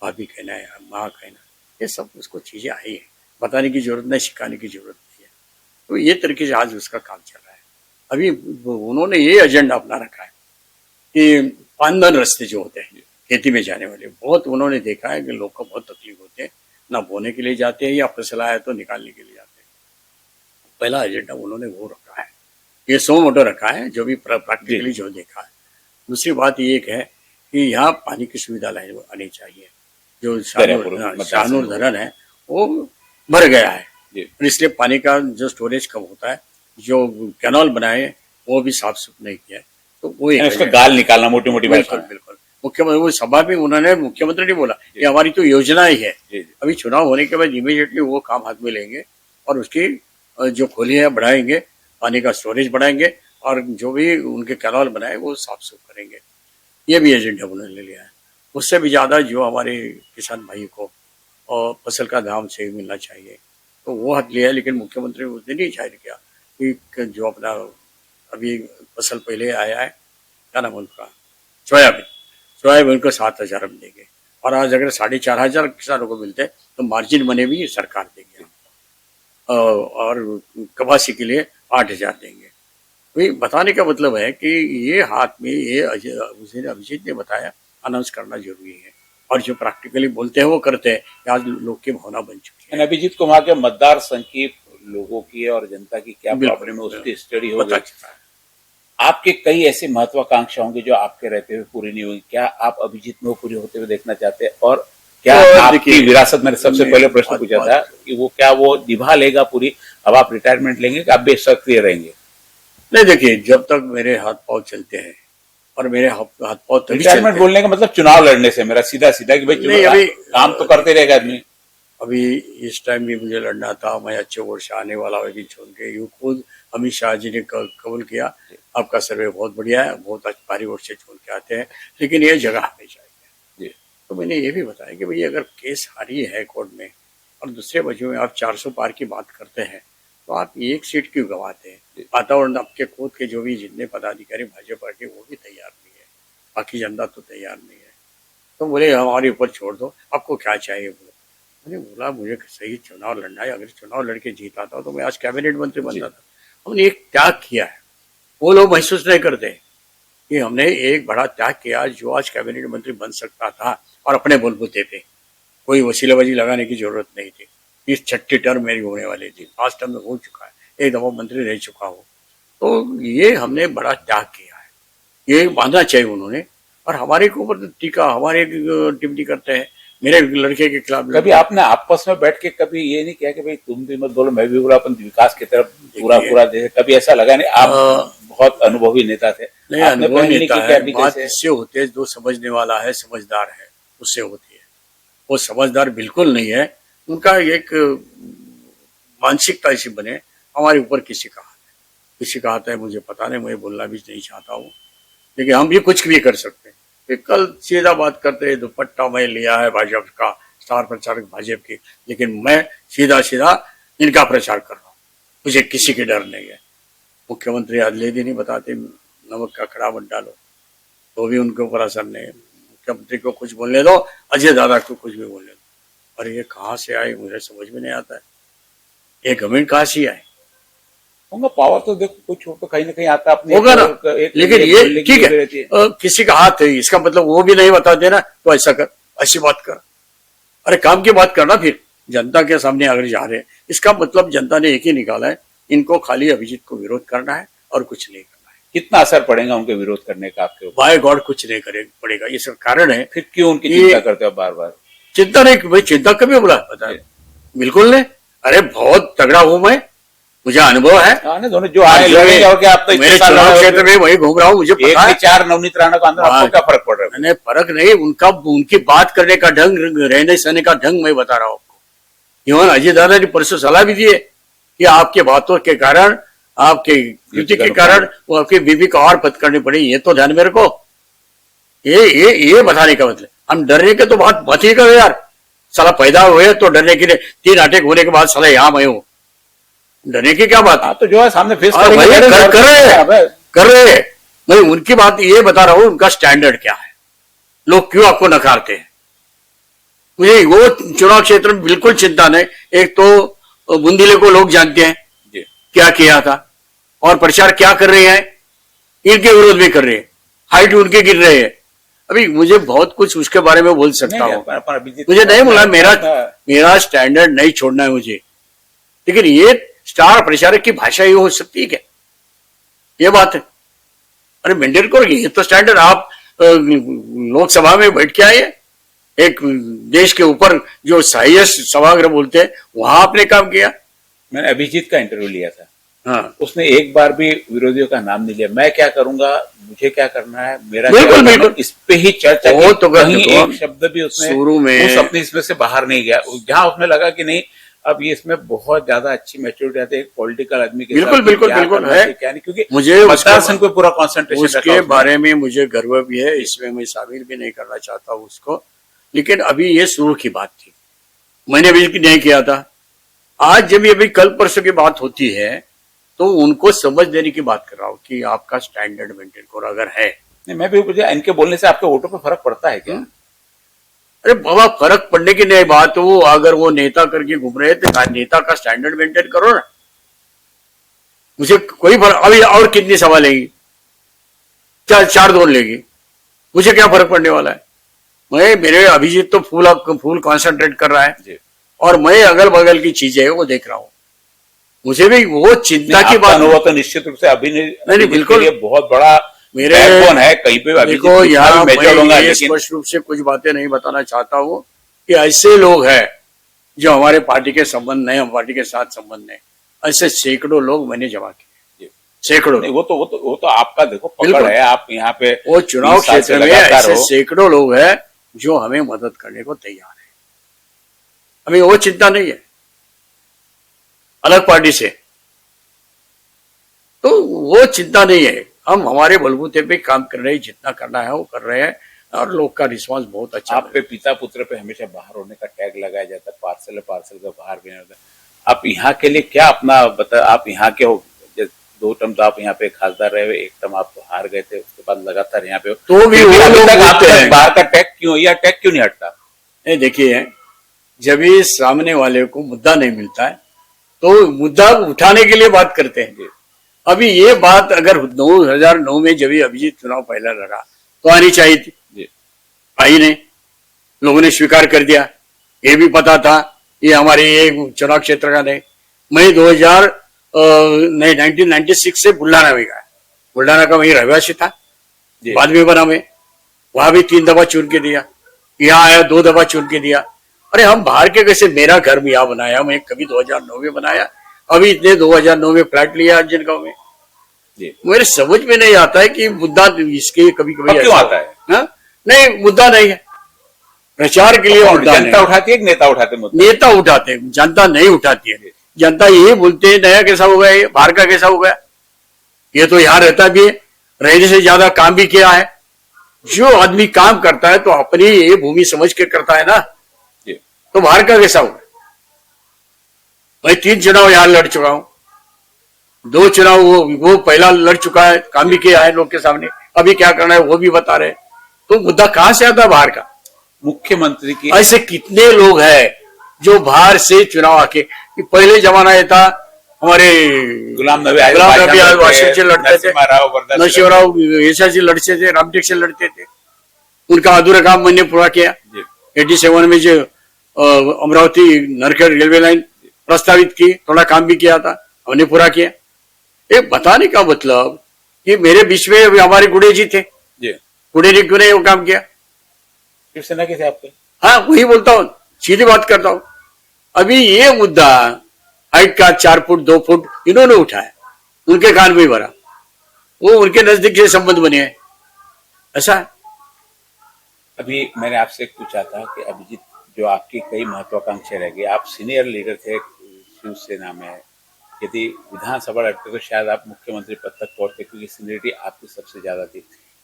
भाभी कहना है, माँ कहना है, ये सब उसको चीजें आई है। बताने की जरूरत नहीं, सिखाने की जरूरत नहीं है। तो ये तरीके से आज उसका काम चल रहा है। अभी उन्होंने ये एजेंडा अपना रखा है कि पानदन रास्ते जो होते हैं खेती में जाने वाले, बहुत उन्होंने देखा है कि लोग को बहुत तकलीफ होते हैं, ना बोने के लिए जाते हैं या फसल आया तो निकालने के लिए जाते हैं। पहला एजेंडा उन्होंने वो रखा है, ये सो मोटो रखा है, जो भी प्रैक्टिकली जो देखा है। दूसरी बात ये एक है कि यहाँ पानी की सुविधा आनी चाहिए। जो शाहनूर धरन है वो भर गया है, इसलिए पानी का जो स्टोरेज कम होता है, जो कैनाल बनाए वो भी साफ सुफ नहीं किया है, तो वो उसका गाल निकालना, मोटी मोटी बिल्कुल बिल्कुल। मुख्यमंत्री वो सभा में उन्होंने, मुख्यमंत्री ने बोला ये हमारी तो योजना ही है, अभी चुनाव होने के बाद इमीडिएटली वो काम हाथ में लेंगे और उसकी जो खोलियां बढ़ाएंगे, पानी का स्टोरेज बढ़ाएंगे, और जो भी उनके कैनाल बनाए वो साफ सुफ करेंगे। ये भी एजेंडा उन्होंने ले लिया है। उससे भी ज्यादा जो हमारे किसान भाई को और फसल का दाम सही मिलना चाहिए, तो वो हक लिया है। लेकिन मुख्यमंत्री ने उस दिन ही जाहिर किया कि जो अपना अभी फसल पहले आया है, क्या नाम उनका, सोयाबीन को 7,000 हम देंगे, और आज अगर 4,500 किसानों को मिलते हैं तो मार्जिन मनी भी सरकार देंगे, और कपासी के लिए 8,000 देंगे। तो बताने का मतलब है कि ये हाथ में, ये अभिजीत ने बताया, अनाउंस करना जरूरी है, और जो प्रैक्टिकली बोलते हैं वो करते हैं। आज लोग की भावना बन चुकी है। अभिजीत को वहां के मतदार संघ की, लोगों की और जनता की क्या प्रॉब्लम है उसकी स्टडी हो गई। आपके कई ऐसे महत्वाकांक्षा होंगे जो आपके रहते हुए पूरी नहीं हुई, क्या आप अभिजीत में वो पूरी होते हुए देखना चाहते हैं? और क्या आपकी विरासत, मैंने सबसे पहले प्रश्न पूछा था कि वो क्या वो निभा लेगा पूरी, अब आप रिटायरमेंट लेंगे कि आप बेसक्रिय रहेंगे? नहीं देखिए, जब तक मेरे हाथ पांव चलते हैं, और मेरे हाथ पांव तभी रिटायरमेंट बोलने का मतलब चुनाव लड़ने से मेरा सीधा कि भाई अभी काम तो करते रहेगा आदमी। अभी इस टाइम भी मुझे लड़ना था, मैं अच्छे वोट से आने वाला होगी छोड़ के, यू खुद अमित शाह जी ने कबूल किया, आपका सर्वे बहुत बढ़िया है, बहुत भारी वोट से छोड़ के आते हैं, लेकिन ये जगह हमें चाहिए। तो मैंने ये भी बताया कि भाई अगर केस हारी है कोर्ट में, और दूसरे बच्चों में आप 400 पार की बात करते हैं, तो आप एक सीट क्यों गंवाते हैं? वातावरण आपके खुद के जो भी जितने पदाधिकारी भाजपा के, वो भी तैयार नहीं है, बाकी जनता तो तैयार नहीं है। तो बोले हमारे ऊपर छोड़ दो, आपको क्या चाहिए बोलो। मैंने बोला मुझे सही चुनाव लड़ना है, अगर चुनाव लड़के जीता था तो मैं आज कैबिनेट मंत्री बनता था। हमने एक त्याग किया है, वो लोग महसूस नहीं करते कि हमने एक बड़ा त्याग किया जो आज कैबिनेट मंत्री बन सकता था, और अपने बलबूते पे, कोई वसीलेबाजी लगाने की जरूरत नहीं थी। ये 6ठी टर्म मेरी होने वाली थी, 5 टर्म में हो चुका है, एक दफा मंत्री रह चुका हूँ। तो ये हमने बड़ा त्याग किया है, ये मानना चाहिए उन्होंने। और हमारे के ऊपर तो टीका, हमारे टिप्पणी करते हैं मेरे लड़के के खिलाफ। कभी आपने आपस में बैठ के कभी ये नहीं किया कि भाई तुम भी मत बोलो मैं भी बोला, अपन विकास की तरफ पूरा जैसे कभी ऐसा लगा नहीं? आप बहुत अनुभवी नेता थे। नहीं, अनुभवी नेता है, बात इससे होती है जो समझने वाला है, समझदार है, उससे होती है। वो समझदार बिल्कुल नहीं है, उनका एक मानसिकता ऐसी बने हमारे ऊपर किसी का हाथ है मुझे पता नहीं, मैं बोलना भी नहीं चाहता हूँ, लेकिन हम भी कुछ भी कर सकते हैं। कल सीधा बात करते हैं, दुपट्टा मैं लिया है भाजपा का, स्टार प्रचारक भाजपा की, लेकिन मैं सीधा इनका प्रचार कर रहा हूँ, मुझे किसी के डर नहीं है। मुख्यमंत्री अगले दिन ही बताते नमक का खड़ा मत डालो, तो भी उनके ऊपर असर नहीं है। मुख्यमंत्री को कुछ बोलने दो, अजय दादा को कुछ भी बोलने दो। और ये कहाँ से आए मुझे समझ में नहीं आता है, ये घमंड कहाँ से आए? होगा पावर तो देखो कुछ तो कहीं ना कहीं आता अपने होगा ना, लेकिन ये ठीक है, किसी का हाथ है, इसका मतलब वो भी नहीं बता देना तो ऐसा कर, ऐसी बात कर। अरे काम की बात करना, फिर जनता के सामने अगर जा रहे हैं, इसका मतलब जनता ने एक ही निकाला है, इनको खाली अभिजीत को विरोध करना है और कुछ नहीं करना है। कितना असर पड़ेगा उनके विरोध करने का आपके ऊपर? बाय गॉड कुछ नहीं पड़ेगा, ये सब कारण है। फिर क्यों उनकी चिंता करते हो बार बार? चिंता नहीं भाई, चिंता कभी बोला पता है? बिल्कुल नहीं, अरे बहुत तगड़ा हूं मैं, मुझे अनुभव है। दोनों जो आए लड़ेंगे और क्या, आप तो मेरे चुनाव क्षेत्र में वही घूम रहा हूँ, मुझे पता है। 4 नवनीत राणा का अंदर आपको क्या फर्क पड़ रहा है? नहीं फर्क नहीं, उनकी बात करने का ढंग, रहने सहने का ढंग मैं बता रहा हूँ आपको। इवन अजय दादा ने परसों सलाह भी दी है कि आपके बातों के कारण, आपके कृति के कारण वो आपकी बीबी को और पद करनी पड़ी, ये तो ध्यान में रखो। ये बताने का मतलब, हम डरने के तो बात ही करो यार, साला पैदा हुए तो डरने के लिए, 3 अटैक होने के बाद साला यहाँ मैं हूँ, डरने की क्या बात? तो जो है सामने फेस कर रहे हैं। मैं उनकी बात ये बता रहा हूँ, उनका स्टैंडर्ड क्या है, लोग क्यों आपको नकारते हैं। मुझे वो चुनाव क्षेत्र में बिल्कुल चिंता नहीं। एक तो बुंदीले को लोग जानते हैं क्या किया था और प्रचार क्या कर रहे हैं, इनके विरोध में कर रहे हैं, हाइट उनके गिर रहे हैं। अभी मुझे बहुत कुछ उसके बारे में बोल सकता हूँ, मुझे नहीं बोला, मेरा स्टैंडर्ड नहीं छोड़ना है मुझे, लेकिन ये स्टार प्रचारक की भाषा ये हो सकती है क्या? ये बात है। अरे मेंटेन करो, ये तो स्टैंडर्ड। आप लोकसभा में बैठ के आए, एक देश के ऊपर जो हाईएस्ट सभागृह बोलते हैं, वहां आपने काम किया। मैंने अभिजीत का इंटरव्यू लिया था, हाँ, उसने एक बार भी विरोधियों का नाम नहीं लिया। मैं क्या करूंगा, मुझे क्या करना है, मेरा बिल्कुल इस पे ही चर्चा वो की। तो कहीं एक शब्द भी उसने शुरू में अपने इसमें से बाहर नहीं गया, जहां उसमें लगा कि नहीं अब ये इसमें बहुत ज्यादा अच्छी मैच्योरिटी आती है एक पॉलिटिकल आदमी के बिल्कुल है, क्या नहीं, क्योंकि मुझे मतदार संघ पे पूरा कॉन्सेंट्रेशन उसके बारे में मुझे गर्व भी है, इसमें मैं शामिल भी नहीं करना चाहता हूँ उसको, लेकिन अभी ये शुरू की बात थी, मैंने अभी नहीं किया था। आज जब अभी कल परसों की बात होती है तो उनको समझ देने की बात कर रहा हूँ कि आपका स्टैंडर्ड मेंटेन करो अगर है। नहीं, मैं भी मुझे इनके बोलने से आपके वोटों पर फर्क पड़ता है क्या? अरे बाबा फर्क पड़ने की नहीं बात हो, अगर वो नेता करके घूम रहे थे, नेता का स्टैंडर्ड मेंटेन करो ना, मुझे कोई फर्क। अभी और कितनी सभा लेगी, 4 2 लेगी, मुझे क्या फर्क पड़ने वाला है। मेरे अभिजीत तो फूल कॉन्सेंट्रेट कर रहा है और मैं अगल बगल की चीजें है वो देख रहा हूँ, मुझे भी वो चिंता की बात हुआ तो निश्चित रूप से अभी नहीं बिल्कुल बहुत बड़ा मेरे कौन है कहीं पे। देखो यहाँ मैं स्पष्ट रूप से कुछ बातें नहीं बताना चाहता हूँ कि ऐसे लोग हैं जो हमारे पार्टी के संबंध नहीं, हम पार्टी के साथ संबंध नहीं, ऐसे सैकड़ों लोग मैंने जमा किए, सैकड़ों। वो तो आपका देखो पकड़ है, आप यहाँ पे वो चुनाव क्षेत्र में ऐसे सैकड़ों लोग हैं जो हमें मदद करने को तैयार है, हमें वो चिंता नहीं है अलग पार्टी से, तो वो चिंता नहीं है। हम हमारे बलबूते पे काम कर रहे हैं, जितना करना है वो कर रहे हैं और लोग का रिस्पांस बहुत अच्छा। आप पे पिता पुत्र पे हमेशा बाहर होने का टैग लगाया जाता है, पार्सल का बाहर भी नहीं होता। आप यहाँ के लिए क्या अपना बता, आप यहाँ के हो, 2 टर्म तो आप यहाँ पे खासदार रहे हुए, 1 टर्म आप हार गए थे, उसके बाद लगातार यहाँ पे हो, तो भी बाहर का टैग क्यों, या टैग क्यों नहीं हटता? देखिए, जब ये सामने वाले को मुद्दा नहीं मिलता है तो मुद्दा उठाने के लिए बात करते हैं। अभी ये बात अगर 2009 में जब अभिजीत चुनाव पहला लड़ा तो आनी चाहिए थी, आई नहीं, लोगों ने स्वीकार कर दिया, ये भी पता था ये हमारे ये चुनाव क्षेत्र का नहीं। मैं 1996 से बुल्ढाना में गया, बुल्ढाना का वही रहवासी था, जी। बाद में बना मैं, वहां भी 3 दफा चुन के दिया, यहाँ आया 2 दफा चुन के दिया। अरे हम बाहर के कैसे, मेरा घर भी यहाँ बनाया मैं, कभी 2009 में बनाया, अभी इतने 2009 में फ्लैट लिया अंजनगांव में। जी। मेरे समझ में नहीं आता है कि मुद्दा इसके कभी कभी क्यों आता है? हाँ? नहीं, मुद्दा नहीं है, प्रचार के लिए मुद्दा जनता उठाती है कि नेता उठाते हैं मुद्दा? नेता उठाते हैं, जनता नहीं उठाती है। जनता यही बोलते हैं नया कैसा हो गया, ये बाहर का कैसा हो गया, ये तो यहाँ रहता भी है, रहने से ज्यादा काम भी किया है। जो आदमी काम करता है तो अपनी ये भूमि समझ के करता है ना, तो बाहर का कैसा होगा। मैं 3 चुनाव यहाँ लड़ चुका हूँ, 2 चुनाव वो पहला लड़ चुका है, काम भी किया है लोग के सामने, अभी क्या करना है वो भी बता रहे। तो मुद्दा कहां से आता है बाहर का? मुख्यमंत्री की ऐसे कितने लोग हैं जो बाहर से चुनाव आके, पहले जमाना ये था, हमारे गुलाम नबी वाशिम से लड़ते थे, नरसिंहराव ऐसा से लड़ते थे, रामटेक से लड़ते थे, उनका अधूरा काम मैंने पूरा किया। 87 में जो अमरावती नरखेड़ रेलवे लाइन प्रस्तावित की, थोड़ा काम भी किया था, हमने पूरा किया। ये बताने का मतलब कि मेरे बीच में हमारे गुड़े जी थे, गुड़े जी क्यों नहीं वो काम किया? शिवसेना के थे आपके? हाँ, वही बोलता हूँ, सीधी बात करता हूँ। अभी ये मुद्दा हाइट का 4 फुट 2 फुट इन्होंने उठाया, उनके कान में भरा, वो उनके नजदीक से संबंध बने हैं, ऐसा है। अभी मैंने आपसे पूछा था कि अभिजीत, जो आपकी कई महत्वाकांक्षी रह गई, आप सीनियर लीडर थे शिवसेना में, यदि विधानसभा लड़ते तो शायद आप मुख्यमंत्री पद तक पहुंचते, क्योंकि सीनियरिटी आपकी सबसे ज्यादा थी।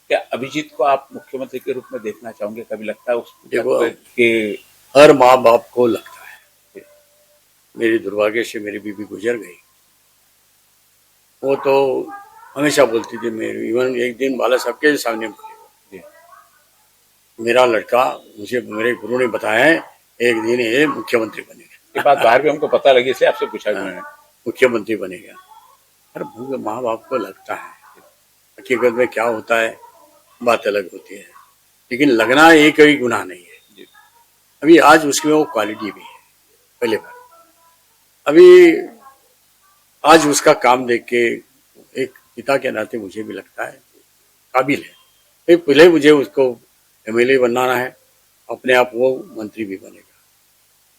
क्या अभिजीत को आप मुख्यमंत्री के रूप में देखना चाहोगे? कभी लगता है उसको कि हर माँ बाप को लगता है। मेरी दुर्भाग्य से मेरी बीबी गुजर गई, वो तो हमेशा बोलती थी, मेरी इवन एक दिन बाला साहब के सामने बोली, मेरा लड़का, मुझे मेरे गुरु ने बताया है एक दिन ये मुख्यमंत्री बनेगा। ये बात बाहर भी हमको पता लगी, इसलिए आपसे पूछा मैंने। मुख्यमंत्री बनेगा। अरे माँ बाप को लगता है, हकीकत में क्या होता है बात अलग होती है, लेकिन लगना ये कोई गुनाह नहीं है। अभी आज उसके में वो क्वालिटी भी है, पहले बार अभी आज उसका काम देख के एक पिता के नाते मुझे भी लगता है काबिल है। पहले मुझे उसको एमएलए बनाना है, अपने आप वो मंत्री भी बनेगा,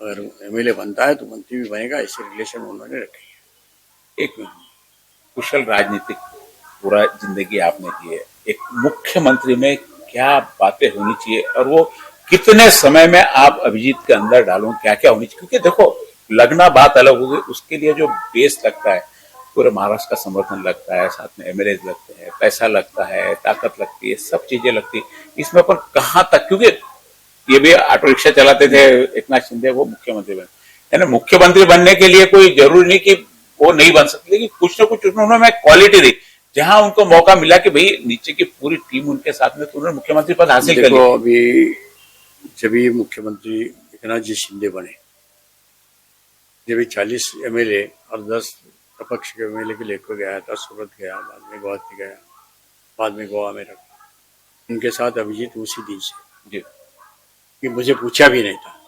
अगर एमएलए बनता है तो मंत्री भी बनेगा, ऐसे रिलेशन उन्होंने रखे हैं। एक कुशल राजनीतिक पूरा जिंदगी आपने की है, एक मुख्यमंत्री में क्या बातें होनी चाहिए और वो कितने समय में आप अभिजीत के अंदर डालो, क्या क्या होनी चाहिए? क्योंकि देखो, लगना बात अलग होगी, उसके लिए जो बेस लगता है, पूरे महाराष्ट्र का समर्थन लगता है, साथ में एमएलए लगते हैं, पैसा लगता है, ताकत लगती है, सब चीजें लगती है। इसमें अपन कहाँ तक, क्योंकि ये भी ऑटो रिक्शा चलाते थे एकनाथ शिंदे, वो मुख्यमंत्री बने, यानी मुख्यमंत्री बनने के लिए कोई जरूरी नहीं कि वो नहीं बन सकते, लेकिन कुछ ना कुछ उन्होंने क्वालिटी दी, जहां उनको मौका मिला कि भाई नीचे की पूरी टीम उनके साथ में, तो उन्होंने मुख्यमंत्री पद हासिल कर लिया। अभी जब ये मुख्यमंत्री एकनाथ जी शिंदे बने, जब 40 एमएलए और 10 अपक्ष के एमएलए के लेकर गया था, सूरत गया, बाद में गुवाहाटी गया, बाद में गोवा में रखा, उनके साथ अभिजीत उसी दिन से कि मुझे पूछा भी नहीं था।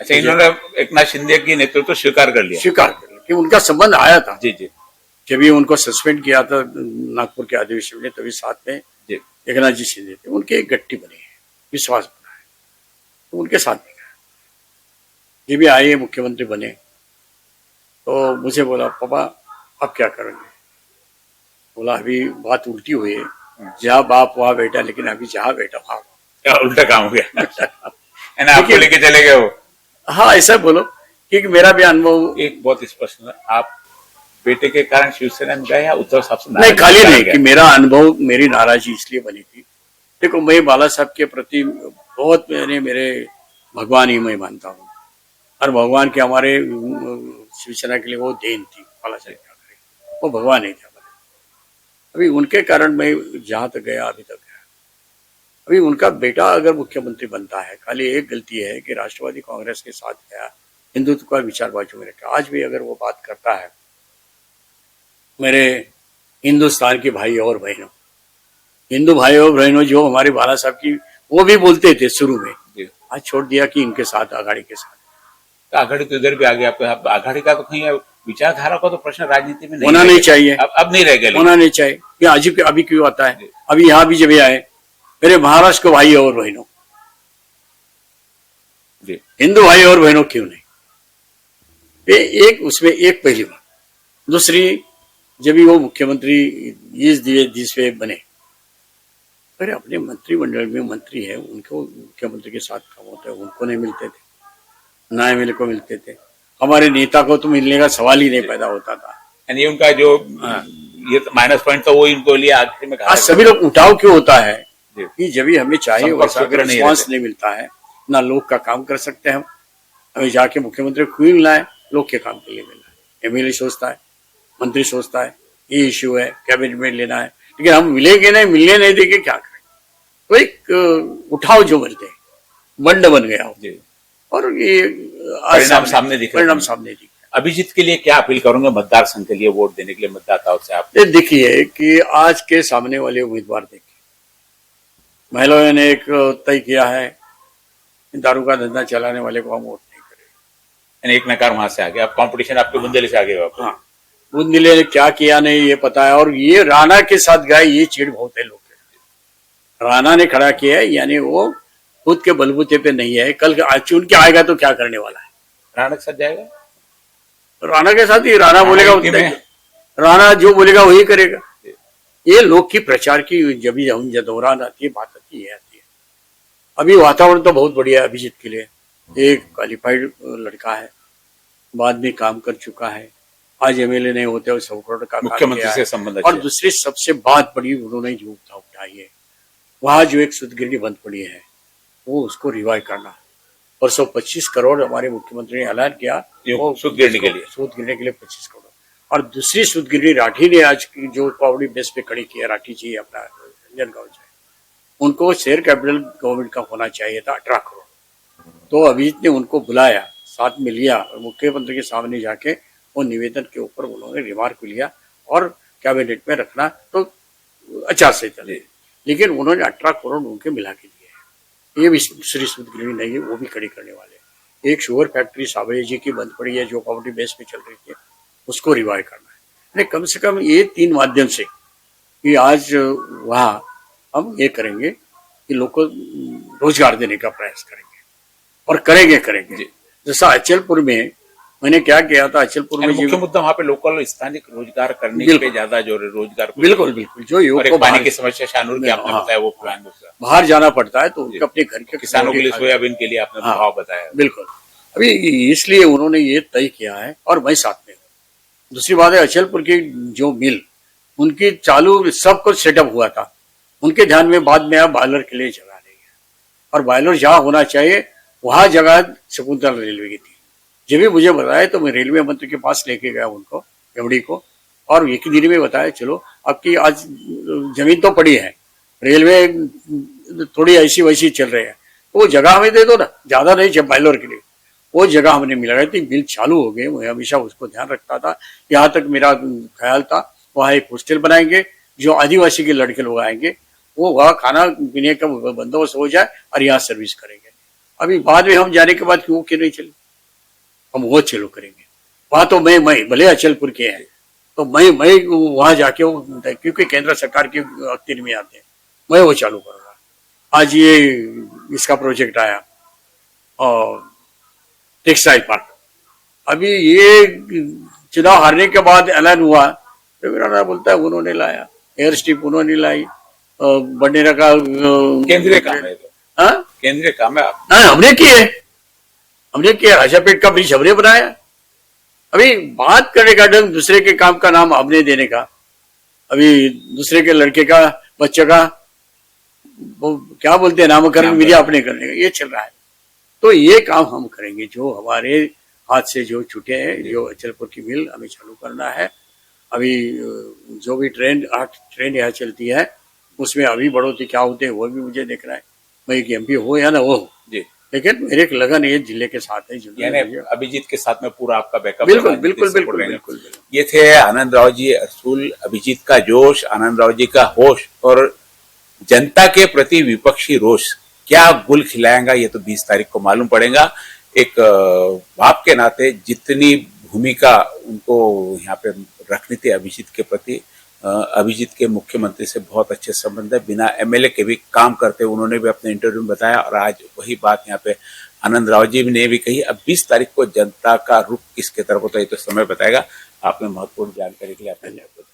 अच्छा, इन्होंने एकनाथ शिंदे की नेतृत्व स्वीकार कर लिया कि उनका संबंध आया था। जी। जब ये उनको सस्पेंड किया था नागपुर के अधिवेशन में, तभी साथ में एकनाथ जी शिंदे थे, उनके एक गट्टी बनी है, विश्वास बना है, तो उनके साथ में गया। ये भी आए मुख्यमंत्री बने तो मुझे बोला, पापा अब क्या करेंगे? बोला अभी बात उल्टी हुई है, जहाँ बाप वहाँ बेटा, लेकिन अभी जहाँ बेटा वहाँ। क्या उल्टा काम हो गया? आपको लेके चले गए वो? हाँ, ऐसा बोलो, क्योंकि मेरा भी अनुभव एक बहुत स्पष्ट है, आप बेटे के कारण शिवसेना में गए या उद्धव साहब से? नहीं, खाली नहीं कि मेरा अनुभव, मेरी नाराजगी इसलिए बनी थी। देखो, मैं बाला साहब के प्रति बहुत मेरे भगवान ही मैं मानता हूँ, और भगवान के हमारे शिवसेना के लिए वो देन थी बाला साहब, क्या करें, वो भगवान नहीं था। अभी उनके कारण मैं जहां तक गया अभी तक गया। अभी उनका बेटा अगर मुख्यमंत्री बनता है, खाली एक गलती है कि राष्ट्रवादी कांग्रेस के साथ गया, हिंदुत्व का विचार बाजू में रखा। आज भी अगर वो बात करता है, मेरे हिंदुस्तान के भाई और बहनों, हिंदू भाई और बहनों, जो हमारे बाला साहब की वो भी बोलते थे शुरू में, आज छोड़ दिया कि इनके साथ, आघाड़ी के साथ। तो आघाड़ी तो इधर भी आ गया, अब आघाड़ी का तो कहीं विचारधारा का तो प्रश्न राजनीति में होना नहीं चाहिए, अब नहीं रह गया, होना नहीं चाहिए। ये अभी क्यों आता है? अभी यहाँ भी जब ये आए, मेरे महाराष्ट्र के भाई और बहनों, हिंदू भाई और बहनों क्यों नहीं? ये एक उसमें एक पहली बात। दूसरी, जब भी वो मुख्यमंत्री इस दिस पे बने, अरे अपने मंत्रिमंडल में मंत्री है, उनको मुख्यमंत्री के साथ काम होता है, उनको नहीं मिलते थे, ना एमएलए को मिलते थे। हमारे नेता को तो मिलने का सवाल ही नहीं पैदा होता था। यानी उनका जो ये माइनस पॉइंट था वो इनको लिए आखिर में। आज सभी लोग उठाव क्यों होता है कि जब भी हमें चाहिए वैसा रिस्पॉन्स नहीं मिलता है, ना लोग का काम कर सकते हैं हम। हमें जाके मुख्यमंत्री को क्यों मिलना है? लोग के काम के लिए मिलना है। एमएलए सोचता है, मंत्री सोचता है ये इश्यू है, कैबिनेट में लेना है, लेकिन हम मिलेंगे नहीं, मिलने नहीं देंगे, क्या करें? तो एक उठाव जो बनते हैं, बंड बन गया और ये परिणाम सामने दिख रहा। अभिजीत के लिए क्या अपील करूंगे मतदार संघ के लिए वोट देने के लिए मतदाताओं से आप? देखिए कि आज के सामने वाले उम्मीदवार देखिए, महिलाओं ने एक तय किया है, दारू का धंधा चलाने वाले को हम वोट नहीं करेंगे। एक नकार वहां से आ गया, अब कंपटीशन आपके बुंदेली से आ गया। हाँ, बुंदेली ने क्या किया नहीं ये पता है, और ये राणा के साथ गए, ये चिड़ बहुत है लोग। राणा ने खड़ा किया है, यानी वो खुद के बलबूते पे नहीं है। कल चुन के आएगा तो क्या करने वाला है? राणा के साथ जाएगा, राणा के साथ ही राणा बोलेगा, राणा जो बोलेगा वही करेगा। ये लोग की प्रचार की जब भी हम दौरान आती है, बात आती है। अभी वातावरण तो बहुत बढ़िया है अभिजीत के लिए। एक क्वालिफाइड लड़का है, बाद में काम कर चुका है, आज एमएलए नहीं होते और 100 करोड़ का मुख्यमंत्री से संबंध। और दूसरी सबसे बात बड़ी उन्होंने जो उठाई है, वहां जो एक सुदगिरणी बंद पड़ी है, वो उसको रिवाइव करना। और 125 करोड़ हमारे मुख्यमंत्री ने ऐलान किया सुदगिरणी के लिए 25 करोड़। और दूसरी सुदगिरणी राठी ने आज जो पावड़ी बेस पे खड़ी की है, राठी जी अपना जनगांव जाए, उनको शेयर कैपिटल गवर्नमेंट का होना चाहिए था 18 करोड़। तो अभिजीत ने उनको बुलाया, साथ में लिया और मुख्यमंत्री के सामने जाके वो निवेदन के ऊपर उन्होंने रिमार्क लिया और कैबिनेट में रखना तो अच्छा से चले। लेकिन उन्होंने 18 करोड़ उनके मिला के दिए हैं। ये भी दूसरी सुदगिरणी नहीं है, वो भी खड़ी करने वाले। एक शुगर फैक्ट्री साबरे जी की बंद पड़ी है, जो पावर्टी बेस पे चल रही थी, उसको रिवाइव करना है। कम से कम ये 3 माध्यम से कि आज वहाँ हम ये करेंगे कि लोग को रोजगार देने का प्रयास करेंगे और करेंगे। जैसा अचलपुर में मैंने क्या किया था, अचलपुर में मुख्य मुद्दा वहाँ पे लोकल स्थानिक रोजगार करने पे ज्यादा जोर है। रोजगार बिल्कुल जो युवक को पानी की समस्या शानूर की आपने बताया, वो प्लान बाहर जाना पड़ता है, तो उनके अपने घर के किसानों के लिए सोयाबीन के लिए आपने भाव बताया। बिल्कुल, अभी इसलिए उन्होंने ये तय किया है और मैं साथ में हूँ। दूसरी बात है, अचलपुर की जो मिल उनकी चालू सब कुछ सेटअप हुआ था, उनके ध्यान में बाद में बॉयलर के लिए जगह नहीं है, और बॉयलर जहाँ होना चाहिए वहां जगह शकुंतला रेलवे की थी। जब भी मुझे बताया तो मैं रेलवे मंत्री के पास लेके गया उनको, एमडी को, और एक ही दिन में बताया चलो आपकी आज जमीन तो पड़ी है, रेलवे थोड़ी ऐसी वैसी चल रही है, तो वो जगह हमें दे दो ना, ज्यादा नहीं चाहिए बॉयलर के लिए। वो जगह हमने मिला थी, बिल चालू हो गए। मैं हमेशा उसको ध्यान रखता था, यहाँ तक मेरा ख्याल था वहाँ एक हॉस्टल बनाएंगे, जो आदिवासी के लड़के लोग आएंगे वो वहाँ खाना पीने का बंदोबस्त हो जाए और यहाँ सर्विस करेंगे। अभी बाद में हम जाने के बाद क्यों नहीं चले, हम वो चलो करेंगे। वहाँ तो मैं भले अचलपुर के हैं तो मैं वहां जाके क्योंकि केंद्र सरकार के अख्तियार में आते हैं, मैं वो चालू करूंगा। आज ये इसका प्रोजेक्ट आया और टेक्सटाइल पार्क, अभी ये चुनाव हारने के बाद ऐलान हुआ तो राणा बोलता है उन्होंने लाया, एयर स्ट्रिप उन्होंने लाई, बंडेरा का केंद्रीय काम है, केंद्रीय काम है। हमने किया राजापेट का ब्रिज हमने बनाया। अभी बात करने का ढंग दूसरे के काम का नाम हमने देने का, अभी दूसरे के लड़के का बच्चे का वो क्या बोलते हैं नामकरण मीडिया अपने करने का, ये चल रहा है। तो ये काम हम करेंगे, जो हमारे हाथ से जो छूटे हैं, जो अचलपुर की मिल हमें चालू करना है। अभी जो भी ट्रेन यहाँ चलती है उसमें अभी बढ़ोतरी क्या होते हैं वो भी मुझे देखना है। मैं एक एमपी हो या ना वो हो जी, लेकिन मेरे एक लगन ये जिले के साथ है, यानी अभिजीत के साथ में पूरा आपका बैकअप। बिल्कुल। ये थे आनंदराव जी अरसुल। अभिजीत का जोश, आनंदराव जी का होश और जनता के प्रति विपक्षी रोष क्या गुल खिलाएगा, ये तो 20 तारीख को मालूम पड़ेगा। एक बाप के नाते जितनी भूमिका उनको यहाँ पे रखनी थी अभिजीत के प्रति, अभिजीत के मुख्यमंत्री से बहुत अच्छे संबंध है, बिना एमएलए के भी काम करते उन्होंने भी अपने इंटरव्यू में बताया। और आज वही बात यहाँ पे आनंद राव जी ने भी कही। अब 20 तारीख को जनता का रुख किसके तरफ होता है ये तो समय बताएगा। आपने महत्वपूर्ण जानकारी के लिए आपका धन्यवाद।